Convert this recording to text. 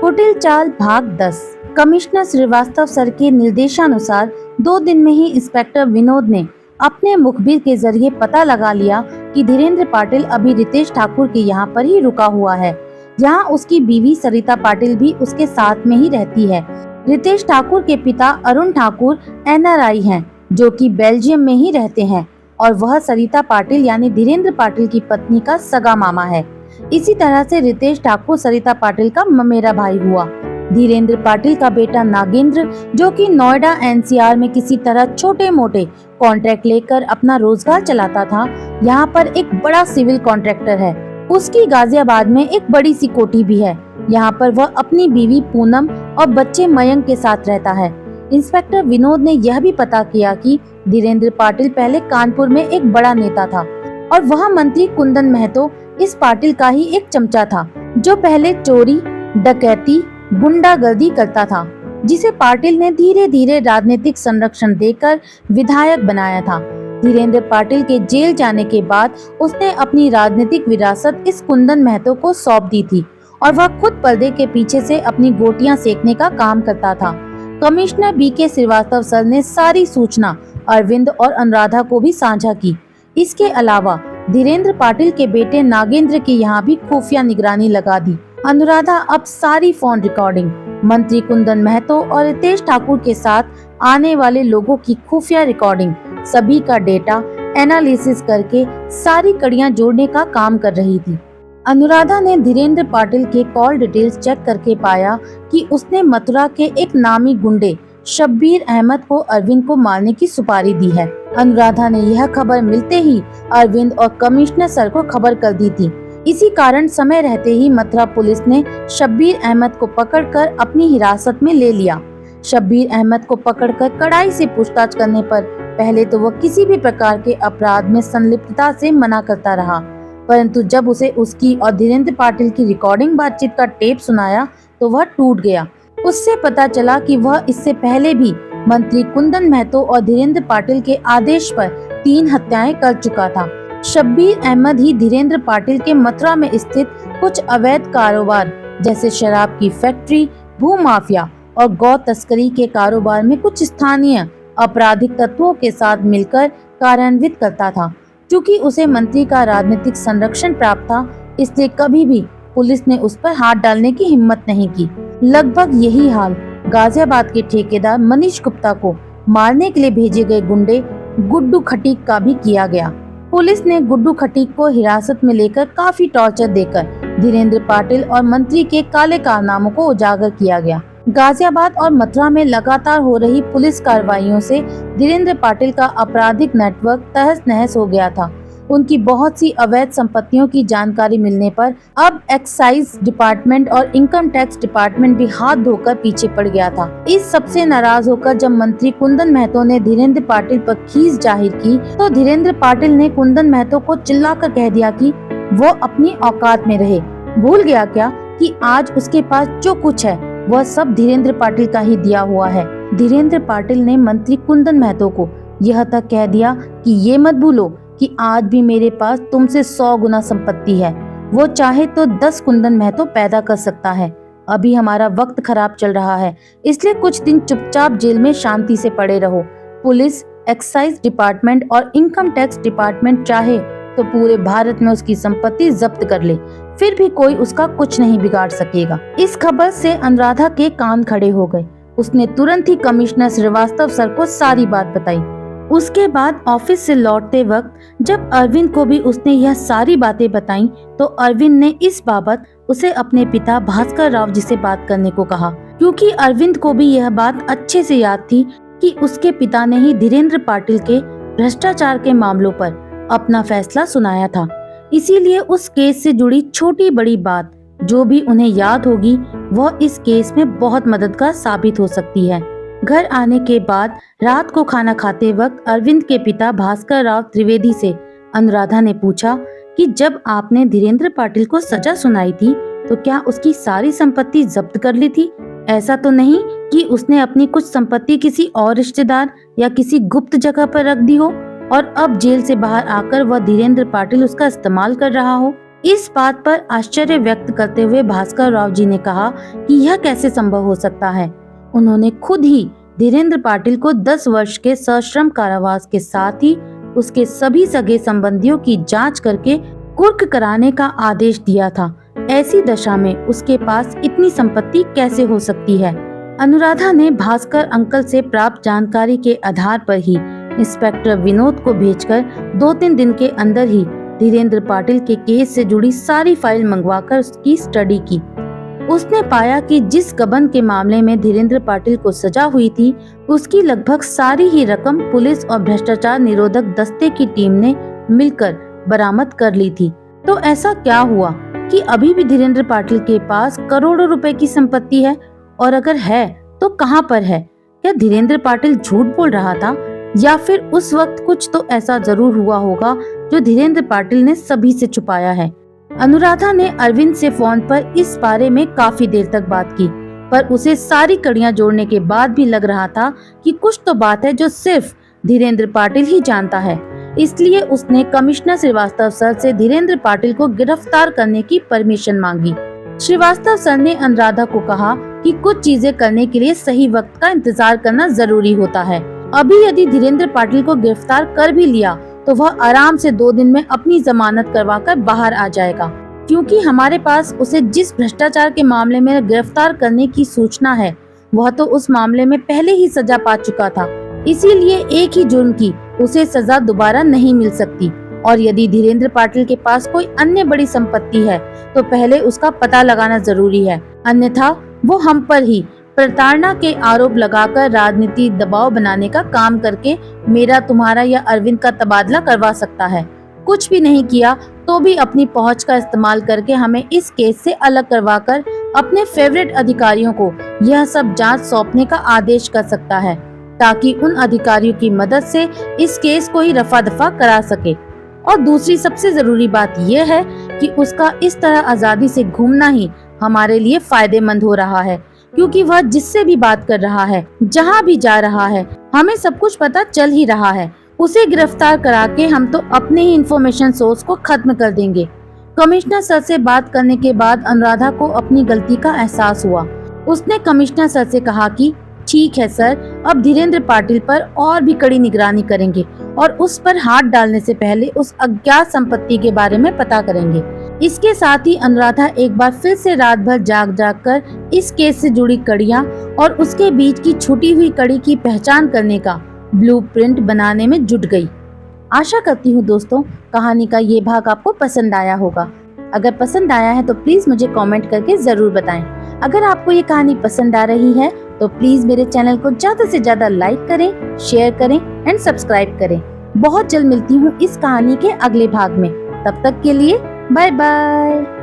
कुटिल चाल भाग 10। कमिश्नर श्रीवास्तव सर के निर्देशानुसार 2 दिन में ही इंस्पेक्टर विनोद ने अपने मुखबिर के जरिए पता लगा लिया कि धीरेन्द्र पाटिल अभी रितेश ठाकुर के यहाँ पर ही रुका हुआ है। यहाँ उसकी बीवी सरिता पाटिल भी उसके साथ में ही रहती है। रितेश ठाकुर के पिता अरुण ठाकुर NRI हैं, जो कि बेल्जियम में ही रहते हैं, और वह सरिता पाटिल यानी धीरेन्द्र पाटिल की पत्नी का सगा मामा है। इसी तरह से रितेश ठाकुर सरिता पाटिल का ममेरा भाई हुआ। धीरेन्द्र पाटिल का बेटा नागेंद्र, जो कि नोएडा NCR में किसी तरह छोटे मोटे कॉन्ट्रैक्ट लेकर अपना रोजगार चलाता था, यहाँ पर एक बड़ा सिविल कॉन्ट्रैक्टर है। उसकी गाजियाबाद में एक बड़ी सी कोठी भी है। यहाँ पर वह अपनी बीवी पूनम और बच्चे मयंक के साथ रहता है। इंस्पेक्टर विनोद ने यह भी पता किया कि धीरेन्द्र पाटिल पहले कानपुर में एक बड़ा नेता था और वह मंत्री कुंदन महतो इस पाटिल का ही एक चमचा था, जो पहले चोरी, डकैती, गुंडागर्दी करता था, जिसे पाटिल ने धीरे धीरे राजनीतिक संरक्षण देकर विधायक बनाया था। धीरेन्द्र पाटिल के जेल जाने के बाद उसने अपनी राजनीतिक विरासत इस कुंदन महतो को सौंप दी थी और वह खुद पर्दे के पीछे से अपनी गोटियां सेकने का काम करता था। कमिश्नर BK श्रीवास्तव सर ने सारी सूचना अरविंद और अनुराधा को भी साझा की। इसके अलावा धीरेन्द्र पाटिल के बेटे नागेंद्र के यहाँ भी खुफिया निगरानी लगा दी। अनुराधा अब सारी फोन रिकॉर्डिंग, मंत्री कुंदन महतो और रितेश ठाकुर के साथ आने वाले लोगों की खुफिया रिकॉर्डिंग, सभी का डेटा एनालिसिस करके सारी कड़ियां जोड़ने का काम कर रही थी। अनुराधा ने धीरेन्द्र पाटिल के कॉल डिटेल्स चेक करके पाया कि उसने मथुरा के एक नामी गुंडे शब्बीर अहमद को अरविंद को मारने की सुपारी दी है। अनुराधा ने यह खबर मिलते ही अरविंद और कमिश्नर सर को खबर कर दी थी। इसी कारण समय रहते ही मथुरा पुलिस ने शब्बीर अहमद को पकड़कर अपनी हिरासत में ले लिया। शब्बीर अहमद को पकड़कर कड़ाई से पूछताछ करने पर पहले तो वह किसी भी प्रकार के अपराध में संलिप्तता से मना करता रहा, परंतु जब उसे उसकी और धीरेन्द्र पाटिल की रिकॉर्डिंग बातचीत का टेप सुनाया तो वह टूट गया। उससे पता चला कि वह इससे पहले भी मंत्री कुंदन महतो और धीरेन्द्र पाटिल के आदेश पर 3 हत्याएं कर चुका था। शब्बीर अहमद ही धीरेन्द्र पाटिल के मथुरा में स्थित कुछ अवैध कारोबार जैसे शराब की फैक्ट्री, भू माफिया और गौ तस्करी के कारोबार में कुछ स्थानीय आपराधिक तत्वों के साथ मिलकर कार्यान्वित करता था। क्योंकि उसे मंत्री का राजनीतिक संरक्षण प्राप्त था, इसलिए कभी भी पुलिस ने उस पर हाथ डालने की हिम्मत नहीं की। लगभग यही हाल गाजियाबाद के ठेकेदार मनीष गुप्ता को मारने के लिए भेजे गए गुंडे गुड्डू खटीक का भी किया गया। पुलिस ने गुड्डू खटीक को हिरासत में लेकर काफी टॉर्चर देकर धीरेन्द्र पाटिल और मंत्री के काले कारनामों को उजागर किया गया। गाजियाबाद और मथुरा में लगातार हो रही पुलिस कार्रवाइयों से धीरेन्द्र पाटिल का आपराधिक नेटवर्क तहस नहस हो गया था। उनकी बहुत सी अवैध संपत्तियों की जानकारी मिलने पर अब एक्साइज डिपार्टमेंट और इनकम टैक्स डिपार्टमेंट भी हाथ धोकर पीछे पड़ गया था। इस सबसे नाराज होकर जब मंत्री कुंदन महतो ने धीरेन्द्र पाटिल पर खीस जाहिर की तो धीरेन्द्र पाटिल ने कुंदन महतो को चिल्लाकर कह दिया कि वो अपनी औकात में रहे। भूल गया क्या कि आज उसके पास जो कुछ है वह सब धीरेन्द्र पाटिल का ही दिया हुआ है। धीरेन्द्र पाटिल ने मंत्री कुंदन महतो को यह तक कह दिया कि ये मत भूलो कि आज भी मेरे पास तुमसे 100 गुना संपत्ति है। वो चाहे तो 10 कुंदन महतो पैदा कर सकता है। अभी हमारा वक्त खराब चल रहा है, इसलिए कुछ दिन चुपचाप जेल में शांति से पड़े रहो। पुलिस, एक्साइज डिपार्टमेंट और इनकम टैक्स डिपार्टमेंट चाहे तो पूरे भारत में उसकी संपत्ति जब्त कर ले, फिर भी कोई उसका कुछ नहीं बिगाड़ सकेगा। इस खबर से अनुराधा के कान खड़े हो गए। उसने तुरंत ही कमिश्नर श्रीवास्तव सर को सारी बात बताई। उसके बाद ऑफिस से लौटते वक्त जब अरविंद को भी उसने यह सारी बातें बताई तो अरविंद ने इस बाबत उसे अपने पिता भास्कर राव जी से बात करने को कहा, क्योंकि अरविंद को भी यह बात अच्छे से याद थी कि उसके पिता ने ही धीरेन्द्र पाटिल के भ्रष्टाचार के मामलों पर अपना फैसला सुनाया था। इसीलिए उस केस से जुड़ी छोटी बड़ी बात जो भी उन्हें याद होगी वह इस केस में बहुत मददगार साबित हो सकती है। घर आने के बाद रात को खाना खाते वक्त अरविंद के पिता भास्कर राव त्रिवेदी से अनुराधा ने पूछा कि जब आपने धीरेन्द्र पाटिल को सजा सुनाई थी तो क्या उसकी सारी संपत्ति जब्त कर ली थी? ऐसा तो नहीं कि उसने अपनी कुछ संपत्ति किसी और रिश्तेदार या किसी गुप्त जगह पर रख दी हो और अब जेल से बाहर आकर वह धीरेन्द्र पाटिल उसका इस्तेमाल कर रहा हो? इस बात पर आश्चर्य व्यक्त करते हुए भास्कर राव जी ने कहा कि यह कैसे संभव हो सकता है। उन्होंने खुद ही धीरेन्द्र पाटिल को 10 वर्ष के सश्रम कारावास के साथ ही उसके सभी सगे संबंधियों की जांच करके कुर्क कराने का आदेश दिया था। ऐसी दशा में उसके पास इतनी संपत्ति कैसे हो सकती है। अनुराधा ने भास्कर अंकल से प्राप्त जानकारी के आधार पर ही इंस्पेक्टर विनोद को भेजकर 2-3 दिन के अंदर ही धीरेन्द्र पाटिल के केस से जुड़ी सारी फाइल मंगवाकर उसकी स्टडी की। उसने पाया कि जिस गबन के मामले में धीरेन्द्र पाटिल को सजा हुई थी, उसकी लगभग सारी ही रकम पुलिस और भ्रष्टाचार निरोधक दस्ते की टीम ने मिलकर बरामद कर ली थी। तो ऐसा क्या हुआ कि अभी भी धीरेन्द्र पाटिल के पास करोड़ों रुपए की संपत्ति है, और अगर है तो कहां पर है? क्या धीरेन्द्र पाटिल झूठ बोल रहा था, या फिर उस वक्त कुछ तो ऐसा जरूर हुआ होगा जो धीरेन्द्र पाटिल ने सभी से छुपाया है। अनुराधा ने अरविंद से फोन पर इस बारे में काफी देर तक बात की, पर उसे सारी कड़ियां जोड़ने के बाद भी लग रहा था कि कुछ तो बात है जो सिर्फ धीरेन्द्र पाटिल ही जानता है। इसलिए उसने कमिश्नर श्रीवास्तव सर से धीरेन्द्र पाटिल को गिरफ्तार करने की परमिशन मांगी। श्रीवास्तव सर ने अनुराधा को कहा कि कुछ चीजें करने के लिए सही वक्त का इंतजार करना जरूरी होता है। अभी यदि धीरेन्द्र पाटिल को गिरफ्तार कर भी लिया तो वह आराम से 2 दिन में अपनी जमानत करवाकर बाहर आ जाएगा, क्योंकि हमारे पास उसे जिस भ्रष्टाचार के मामले में गिरफ्तार करने की सूचना है, वह तो उस मामले में पहले ही सजा पा चुका था। इसीलिए एक ही जुर्म की उसे सजा दोबारा नहीं मिल सकती। और यदि धीरेन्द्र पाटिल के पास कोई अन्य बड़ी संपत्ति है तो पहले उसका पता लगाना जरूरी है, अन्यथा वो हम पर ही प्रताड़ना के आरोप लगाकर राजनीति दबाव बनाने का काम करके मेरा, तुम्हारा या अरविंद का तबादला करवा सकता है। कुछ भी नहीं किया तो भी अपनी पहुंच का इस्तेमाल करके हमें इस केस से अलग करवाकर अपने फेवरेट अधिकारियों को यह सब जांच सौंपने का आदेश कर सकता है, ताकि उन अधिकारियों की मदद से इस केस को ही रफा दफा करा सके। और दूसरी सबसे जरूरी बात यह है कि उसका इस तरह आजादी से घूमना ही हमारे लिए फायदेमंद हो रहा है, क्योंकि वह जिससे भी बात कर रहा है, जहाँ भी जा रहा है, हमें सब कुछ पता चल ही रहा है। उसे गिरफ्तार करा के हम तो अपने ही इंफॉर्मेशन सोर्स को खत्म कर देंगे। कमिश्नर सर से बात करने के बाद अनुराधा को अपनी गलती का एहसास हुआ। उसने कमिश्नर सर से कहा कि ठीक है सर, अब धीरेन्द्र पाटिल पर और भी कड़ी निगरानी करेंगे और उस पर हाथ डालने से पहले उस अज्ञात संपत्ति के बारे में पता करेंगे। इसके साथ ही अनुराधा एक बार फिर से रात भर जाग कर इस केस से जुड़ी कड़ियां और उसके बीच की छूटी हुई कड़ी की पहचान करने का ब्लूप्रिंट बनाने में जुट गई। आशा करती हूँ दोस्तों, कहानी का ये भाग आपको पसंद आया होगा। अगर पसंद आया है तो प्लीज मुझे कमेंट करके जरूर बताएं। अगर आपको ये कहानी पसंद आ रही है तो प्लीज मेरे चैनल को ज्यादा से ज्यादा लाइक करें, शेयर करें एंड सब्सक्राइब करें। बहुत जल्द मिलती हूँ इस कहानी के अगले भाग में। तब तक के लिए बाय बाय।